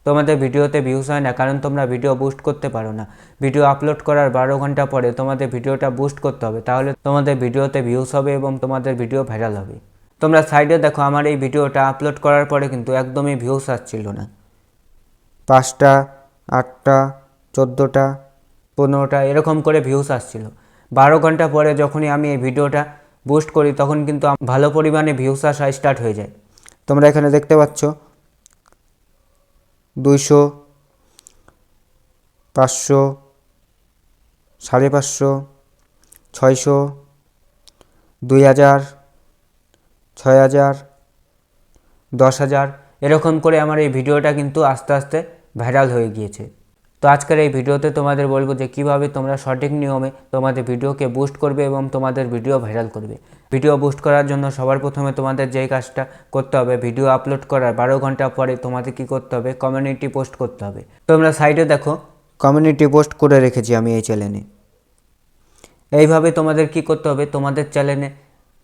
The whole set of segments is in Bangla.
তোমাদের ভিডিওতে ভিউজ হয় না, কারণ তোমরা ভিডিও বুস্ট করতে পারো না। ভিডিও আপলোড করার 12 ঘন্টা পরে তোমাদের ভিডিওটা বুস্ট করতে হবে, তাহলে তোমাদের ভিডিওতে ভিউজ হবে এবং তোমাদের ভিডিও ভাইরাল হবে। তোমরা সাইডে দেখো, আমার এই ভিডিওটা আপলোড করার পরে কিন্তু একদমই ভিউজ আসছিল না। 5টা, 8টা, 14টা, 15টা এরকম করে ভিউজ আসছিল। 12 ঘন্টা পরে যখনই আমি এই ভিডিওটা বুস্ট করি তখন কিন্তু ভালো পরিমাণে ভিউজ আসা স্টার্ট হয়ে যায়। তোমরা এখানে দেখতে পাচ্ছ 200, 500, 550, 600, 2000, 6000, 10,000 এরকম করে আমার এই ভিডিওটা কিন্তু আস্তে আস্তে ভাইরাল হয়ে গিয়েছে। তো আজকের এই ভিডিওতে তোমাদের বলবো যে কিভাবে তোমরা সঠিক নিয়মে তোমাদের ভিডিওকে বুস্ট করবে এবং তোমাদের ভিডিও ভাইরাল করবে। ভিডিও বুস্ট করার জন্য সবার প্রথমে তোমাদের যেই কাজটা করতে হবে, ভিডিও আপলোড করার 12 ঘন্টা পরে তোমাদের কি করতে হবে, কমিউনিটি পোস্ট করতে হবে। তোমরা সাইডে দেখো, কমিউনিটি পোস্ট করে রেখেছি আমি এই চ্যানেলে। এইভাবে তোমাদের কি করতে হবে, তোমাদের চ্যানেলে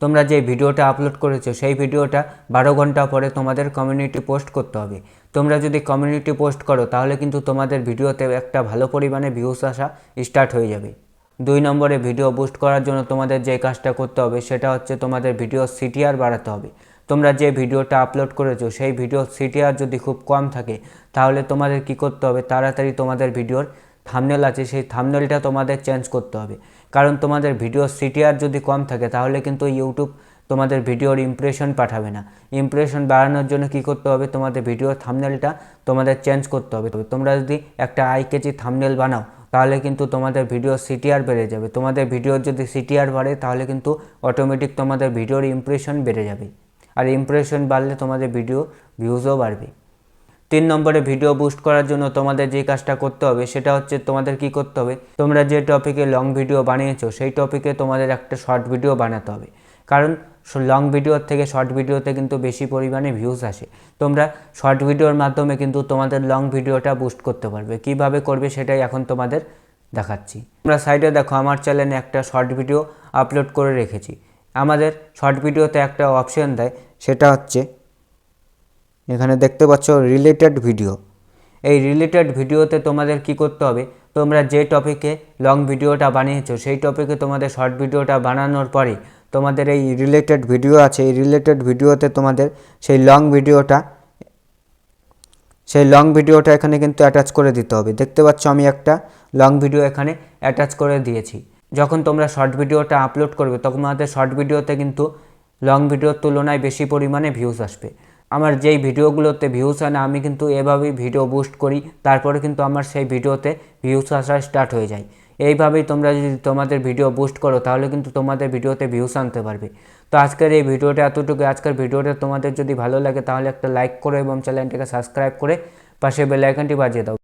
তোমরা যে ভিডিওটা আপলোড করেছো সেই ভিডিওটা 12 ঘন্টা পরে তোমাদের কমিউনিটি পোস্ট করতে হবে। তোমরা যদি কমিউনিটি পোস্ট করো তাহলে কিন্তু তোমাদের ভিডিওতে একটা ভালো পরিমাণে ভিউজ আসা স্টার্ট হয়ে যাবে। 2 নম্বরে ভিডিও বুস্ট করার জন্য তোমাদের যে কাজটা করতে হবে সেটা হচ্ছে তোমাদের ভিডিও সিটিআর বাড়াতে হবে। তোমরা যে ভিডিওটা আপলোড করেছো সেই ভিডিও সিটিআর যদি খুব কম থাকে তাহলে তোমাদের কি করতে হবে, তাড়াতাড়ি তোমাদের ভিডিওর থাম্বনেল আছে সেই থাম্বনেলটা তোমাদের চেঞ্জ করতে হবে। কারণ তোমাদের ভিডিও সিটিআর যদি কম থাকে তাহলে কিন্তু ইউটিউব তোমাদের ভিডিওর ইমপ্রেশন পাঠাবে না। ইমপ্রেশন বাড়ানোর জন্য কি করতে হবে, তোমাদের ভিডিওর থাম্বনেলটা তোমাদের চেঞ্জ করতে হবে। তোমরা যদি একটা আই ক্যাচি থাম্বনেল বানাও তাহলে কিন্তু তোমাদের ভিডিও সিটিআর বেড়ে যাবে। তোমাদের ভিডিওর যদি সিটিআর বাড়ে তাহলে কিন্তু অটোমেটিক তোমাদের ভিডিওর ইমপ্রেশন বেড়ে যাবে, আর ইমপ্রেশন বাড়লে তোমাদের ভিডিও ভিউজও বাড়বে। 3 নম্বরে ভিডিও বুস্ট করার জন্য তোমাদের যে কাজটা করতে হবে সেটা হচ্ছে তোমাদের কি করতে হবে, তোমরা যে টপিকে লং ভিডিও বানিয়েছো সেই টপিকে তোমাদের একটা শর্ট ভিডিও বানাতে হবে। কারণ লং ভিডিওর থেকে শর্ট ভিডিওতে কিন্তু বেশি পরিমাণে ভিউজ আসে। তোমরা শর্ট ভিডিওর মাধ্যমে কিন্তু তোমাদের লং ভিডিওটা বুস্ট করতে পারবে। কিভাবে করবে সেটাই এখন তোমাদের দেখাচ্ছি। তোমরা সাইডে দেখো, আমার চ্যানেলে একটা শর্ট ভিডিও আপলোড করে রেখেছি। আমাদের শর্ট ভিডিওতে একটা অপশন দেয়, সেটা হচ্ছে এখানে দেখতে পাচ্ছ রিলেটেড ভিডিও। এই রিলেটেড ভিডিওতে তোমাদের কি করতে হবে, তোমরা যে টপিকে লং ভিডিওটা বানিয়েছো সেই টপিকে তোমাদের শর্ট ভিডিওটা বানানোর পরে তোমাদের এই রিলেটেড ভিডিও আছে, এই রিলেটেড ভিডিওতে তোমাদের সেই লং ভিডিওটা এখানে কিন্তু অ্যাটাচ করে দিতে হবে। দেখতে পাচ্ছ আমি একটা লং ভিডিও এখানে অ্যাটাচ করে দিয়েছি। যখন তোমরা শর্ট ভিডিওটা আপলোড করবে তখন তোমাদের শর্ট ভিডিওতে কিন্তু লং ভিডিওর তুলনায় বেশি পরিমাণে ভিউজ আসবে। আমার যেই ভিডিওগুলোতে ভিউজ হয় না আমি কিন্তু এভাবেই ভিডিও বুস্ট করি, তারপরে কিন্তু আমার সেই ভিডিওতে ভিউজ আসা স্টার্ট হয়ে যায়। এইভাবেই তোমরা যদি তোমাদের ভিডিও বুস্ট করো তাহলে কিন্তু তোমাদের ভিডিওতে ভিউজ আনতে পারবে। তো আজকের এই ভিডিওটা এতটুকু। আজকের ভিডিওটা তোমাদের যদি ভালো লাগে তাহলে একটা লাইক করো এবং চ্যানেলটাকে সাবস্ক্রাইব করে পাশে বেল আইকনটি বাজিয়ে দাও।